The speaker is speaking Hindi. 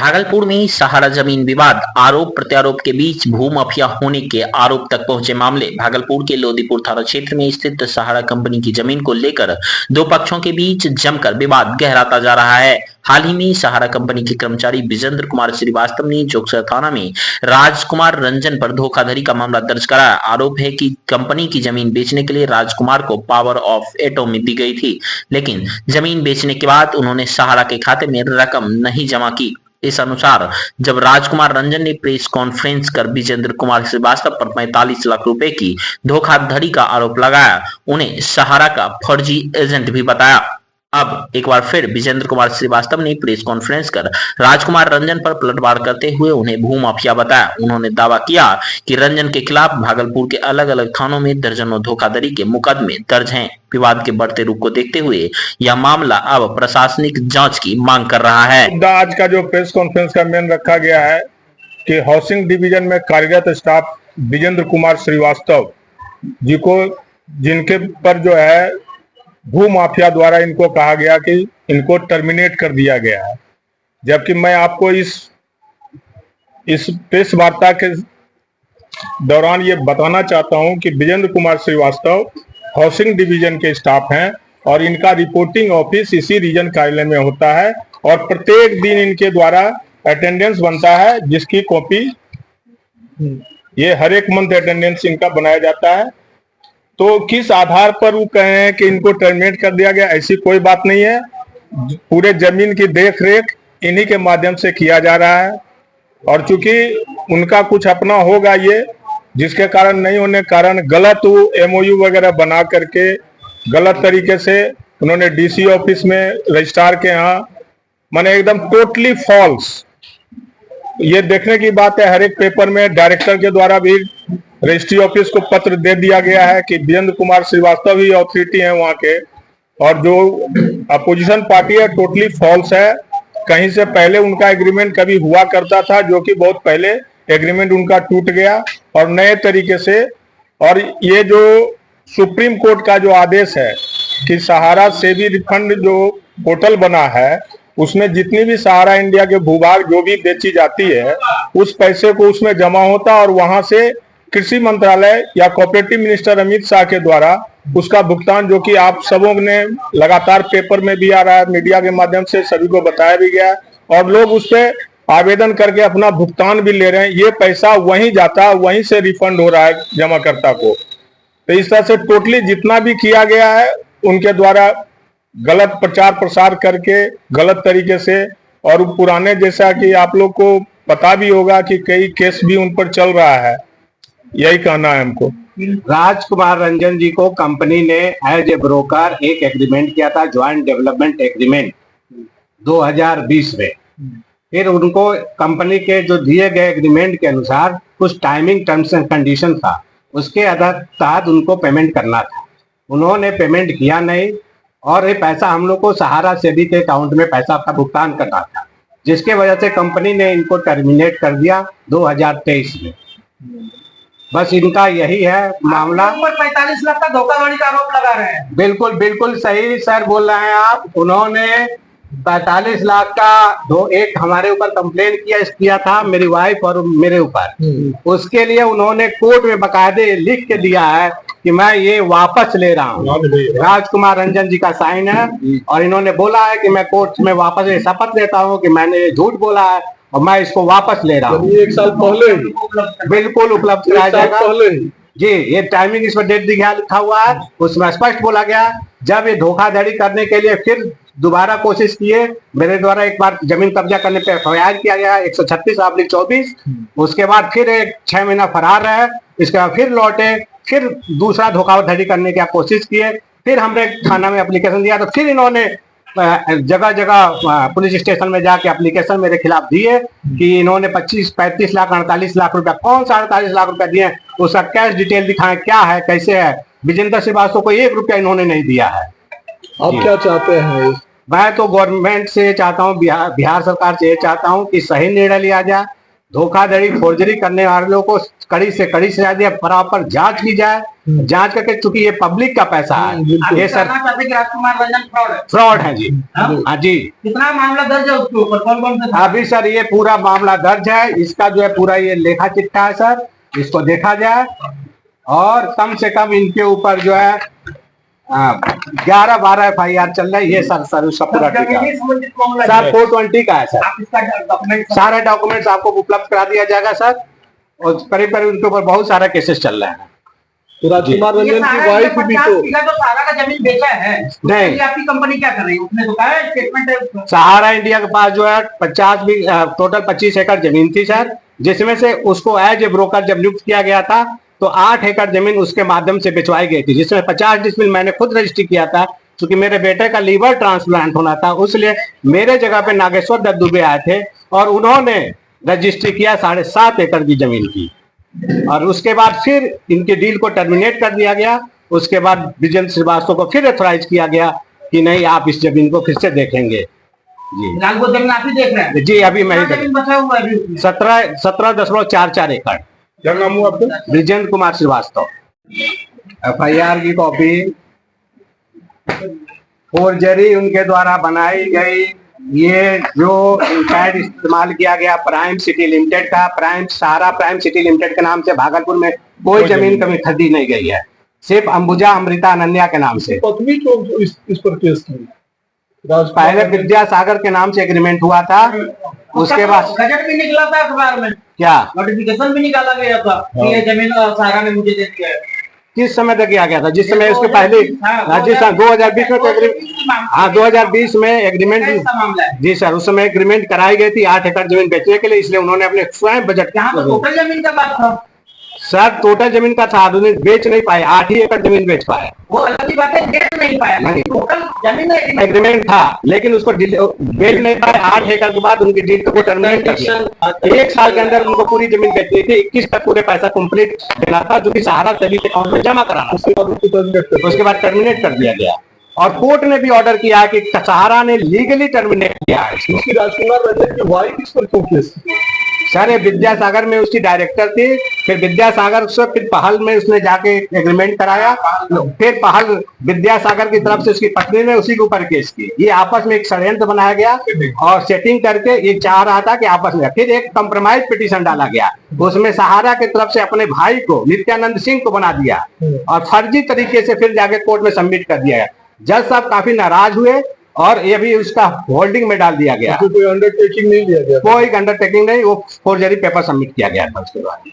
भागलपुर में सहारा जमीन विवाद, आरोप प्रत्यारोप के बीच भू माफिया होने के आरोप तक पहुंचे मामले। भागलपुर के लोदीपुर थाना क्षेत्र में स्थित सहारा कंपनी की जमीन को लेकर दो पक्षों के बीच जमकर विवाद गहराता जा रहा है। हाल ही में सहारा कंपनी के कर्मचारी विजेंद्र कुमार श्रीवास्तव ने जोगसर थाना में राजकुमार रंजन पर धोखाधड़ी का मामला दर्ज कराया। आरोप है कि कंपनी की जमीन बेचने के लिए राजकुमार को पावर ऑफ एटॉर्नी दी गई थी, लेकिन जमीन बेचने के बाद उन्होंने सहारा के खाते में रकम नहीं जमा की। इस अनुसार जब राजकुमार रंजन ने प्रेस कॉन्फ्रेंस कर विजेंद्र कुमार श्रीवास्तव पर 45 लाख रुपए की धोखाधड़ी का आरोप लगाया, उन्हें सहारा का फर्जी एजेंट भी बताया। अब एक बार फिर विजेंद्र कुमार श्रीवास्तव ने प्रेस कॉन्फ्रेंस कर राजकुमार रंजन पर पलटवार करते हुए उन्हें भूमाफिया बताया। उन्होंने दावा किया कि रंजन के खिलाफ भागलपुर के अलग अलग थानों में दर्जनों धोखाधड़ी के मुकदमे दर्ज हैं। विवाद के बढ़ते रुख को देखते हुए यह मामला अब प्रशासनिक जांच की मांग कर रहा है। आज का जो प्रेस कॉन्फ्रेंस का मेन रखा गया है कि हाउसिंग डिवीजन में कार्यरत स्टाफ विजेंद्र कुमार श्रीवास्तव जी को, जिनके पर जो है भू माफिया द्वारा इनको कहा गया कि इनको टर्मिनेट कर दिया गया है, जबकि मैं आपको इस प्रेस वार्ता के दौरान ये बताना चाहता हूं कि विजेंद्र कुमार श्रीवास्तव हाउसिंग डिवीजन के स्टाफ हैं और इनका रिपोर्टिंग ऑफिस इसी रीजन कार्यालय में होता है और प्रत्येक दिन इनके द्वारा अटेंडेंस बनता है, जिसकी कॉपी ये हर एक मंथ अटेंडेंस इनका बनाया जाता है। तो किस आधार पर वो कहे हैं कि इनको टर्मिनेट कर दिया गया, ऐसी कोई बात नहीं है। पूरे जमीन की देख रेख इन्हीं के माध्यम से किया जा रहा है और चूंकि उनका कुछ अपना होगा ये, जिसके कारण नहीं होने के कारण गलत एमओयू वगैरह बना करके गलत तरीके से उन्होंने डीसी ऑफिस में रजिस्ट्रार के यहाँ, माने एकदम टोटली फॉल्स। ये देखने की बात है, हर एक पेपर में डायरेक्टर के द्वारा भी रजिस्ट्री ऑफिस को पत्र दे दिया गया है कि वीरेंद्र कुमार श्रीवास्तव ही अथॉरिटी है वहाँ के, और जो अपोजिशन पार्टी है टोटली फॉल्स है। कहीं से पहले उनका एग्रीमेंट कभी हुआ करता था, जो कि बहुत पहले एग्रीमेंट उनका टूट गया और नए तरीके से। और ये जो सुप्रीम कोर्ट का जो आदेश है कि सहारा से भी रिफंड जो पोर्टल बना है, उसमें जितनी भी सहारा इंडिया के भूभाग जो भी बेची जाती है उस पैसे को उसमें जमा होता और वहां से कृषि मंत्रालय या कोऑपरेटिव मिनिस्टर अमित शाह के द्वारा उसका भुगतान, जो कि आप सबों ने लगातार पेपर में भी आ रहा है, मीडिया के माध्यम से सभी को बताया भी गया और लोग उस पर आवेदन करके अपना भुगतान भी ले रहे हैं। ये पैसा वहीं जाता, वहीं से रिफंड हो रहा है जमाकर्ता को। तो इस तरह से टोटली जितना भी किया गया है उनके द्वारा गलत प्रचार प्रसार करके गलत तरीके से, और पुराने जैसा कि आप लोग को पता भी होगा कि कई केस भी उन पर चल रहा है। यही कहना है हमको। राजकुमार रंजन जी को कंपनी ने एज ए ब्रोकर एक एग्रीमेंट किया था, ज्वाइंट डेवलपमेंट एग्रीमेंट 2020 में। फिर उनको कंपनी के जो दिए गए एग्रीमेंट के अनुसार कुछ टाइमिंग टर्म्स एंड कंडीशन था, उसके तहत उनको पेमेंट करना था। उन्होंने पेमेंट किया नहीं और ये पैसा हम लोग को सहारा सेबी के अकाउंट में पैसा का भुगतान करना था, जिसके वजह से कंपनी ने इनको टर्मिनेट कर दिया 2023 में। बस इनका यही है मामला। 45 लाख का धोखाधड़ी का आरोप लगा रहे हैं। बिल्कुल बिल्कुल सही सर बोल रहे हैं आप। उन्होंने 45 लाख का एक हमारे ऊपर कंप्लेन किया था, मेरी वाइफ और मेरे ऊपर। उसके लिए उन्होंने कोर्ट में बकायदे लिख के दिया है कि मैं ये वापस ले रहा हूँ। राजकुमार रंजन जी का साइन है और इन्होंने बोला है कि मैं कोर्ट में वापस शपथ लेता हूँ कि मैंने झूठ बोला है और मैं इसको वापस ले रहा हूँ। 1 साल पहले बिल्कुल उपलब्ध कराया जाएगा जी। ये टाइमिंग इसमें डेट लिखा हुआ है, उसमें स्पष्ट बोला गया। जब ये धोखाधड़ी करने के लिए फिर दोबारा कोशिश किए, मेरे द्वारा एक बार जमीन कब्जा करने पे एफआईआर किया गया 136/24। उसके बाद फिर 6 महीना फरार रहे, इसके बाद फिर लौटे, फिर दूसरा धोखाधड़ी करने की कोशिश किए। फिर हमने थाना में एप्लीकेशन दिया तो फिर इन्होंने जगह जगह पुलिस स्टेशन में जाके एप्लीकेशन मेरे खिलाफ दिए कि इन्होंने 35 लाख 48 लाख रुपया, कौन सा 48 लाख रुपया दिए, उसका कैश डिटेल दिखाएं, क्या है कैसे है। विजेंद्र श्रीवास्तव को 1 रुपया इन्होंने नहीं दिया है। आप क्या चाहते हैं? मैं तो गवर्नमेंट से चाहता हूँ, बिहार सरकार से ये चाहता हूँ कि सही निर्णय लिया जाए। धोखाधड़ी फोर्जरी करने वालों को कड़ी से कड़ी सजा दिया, प्रॉपर जांच की जाए। जांच करके, चूंकि ये पब्लिक का पैसा है, ये सर राजकुमार रंजन फ्रॉड है जी। हाँ जी। कितना मामला दर्ज है उसके ऊपर, कौन कौन से? अभी सर ये पूरा मामला दर्ज है, इसका जो है पूरा ये लेखा चिट्ठा है सर, इसको देखा जाए और कम से कम इनके ऊपर जो है 11-12 FIR चल रहा है। ये सर उसका पूरा सर 420 का है सर। सारे डॉक्यूमेंट्स आपको उपलब्ध करा दिया जाएगा सर, और करीब करीब उनके ऊपर बहुत सारा केसेस चल रहे हैं। तो राजकुमार रंजन की वाइफ भी तो सहारा का जमीन बेचा है, नहीं, आपकी कंपनी क्या कर रही है? उसने तो कहा है स्टेटमेंट है। सहारा इंडिया के पास जो है टोटल 25 एकड़ जमीन थी सर, जिसमें से उसको एज ए ब्रोकर जब नियुक्त किया गया था तो 8 एकड़ जमीन उसके माध्यम से बिचवाई गई थी, जिसमें 50 डिसमिल मैंने खुद रजिस्ट्री किया था। क्योंकि मेरे बेटे का लीवर ट्रांसप्लांट होना था, उसलिए मेरे जगह पे नागेश्वर दत्त दुबे आए थे और उन्होंने रजिस्ट्री किया 7.5 एकड़ की जमीन की। और उसके बाद फिर इनके डील को टर्मिनेट कर दिया गया। उसके बाद विजेंद्र श्रीवास्तव को फिर ऑथराइज किया गया कि नहीं, आप इस जमीन को फिर से देखेंगे जी। वो जमीन आप ही देख रहे हैं जी? अभी मैं बचा हुआ है 17.44 एकड़। क्या नाम हुआ आपका? विजेंद्र कुमार श्रीवास्तव। FIR की कॉपी फोर्जरी उनके द्वारा बनाई गई, ये जो पैड इस्तेमाल किया गया प्राइम सिटी लिमिटेड का, सहारा प्राइम सिटी लिमिटेड के नाम से भागलपुर में कोई जमीन कभी खरीदी नहीं गई है, सिर्फ अंबुजा अमृता अनन्या के नाम से। पत्नी को इस पर केस की पहले विद्यासागर के नाम से एग्रीमेंट हुआ था, उसके बाद गजट भी निकला था अखबार में, क्या नोटिफिकेशन भी निकाला गया था कि ये जमीन सहारा ने मुझे दे दिया है। किस समय तक किया गया था? जिस समय उसके पहले राजस्थान 2020 में तो 2020 में एग्रीमेंट जी सर, उस समय एग्रीमेंट कराई गई थी 8 एकड़ जमीन बेचने के लिए, इसलिए उन्होंने अपने स्वयं बजट। यहाँ तो टोटल जमीन का बात था सर, टोटल जमीन का था, उन्होंने बेच नहीं पाए, 8 ही एकड़ जमीन बेच पाए। वो अलग ही बात है, बेच नहीं पाया, नहीं, टोटल जमीन एग्रीमेंट था लेकिन उसको बेच नहीं पाए। 8 एकड़ के बाद उनकी डील को टर्मिनेट कर दिया। 1 साल के अंदर उनको पूरी जमीन बेचनी थी, 21 तक पूरे पैसा कंप्लीट देना था, जो कि सहारा सभी के अकाउंट में जमा कराना। उसके बाद टर्मिनेट कर दिया गया और कोर्ट ने भी ऑर्डर किया कि सहारा ने लीगली टर्मिनेट किया है। राजकुमार रंजन की वाइफ इस पर क्यों केस? सर, ये विद्यासागर में उसकी डायरेक्टर थी, फिर विद्यासागर से फिर पहल में उसने जाके एग्रीमेंट कराया, फिर पहल विद्यासागर की तरफ से उसकी पत्नी ने उसी के ऊपर केस की। ये आपस में एक षड्यंत्र बनाया गया और सेटिंग करके ये चाह रहा था कि आपस में फिर एक कंप्रोमाइज पिटीशन डाला गया, उसमें सहारा की तरफ से अपने भाई को नित्यानंद सिंह को बना दिया और फर्जी तरीके से फिर जाके कोर्ट में सबमिट कर दिया गया। जज साहब काफी नाराज हुए और ये भी उसका होल्डिंग में डाल दिया गया। कोई अंडरटेकिंग नहीं लिया गया? कोई अंडरटेकिंग नहीं, वो फोर्जरी पेपर सबमिट किया गया था उसके बाद।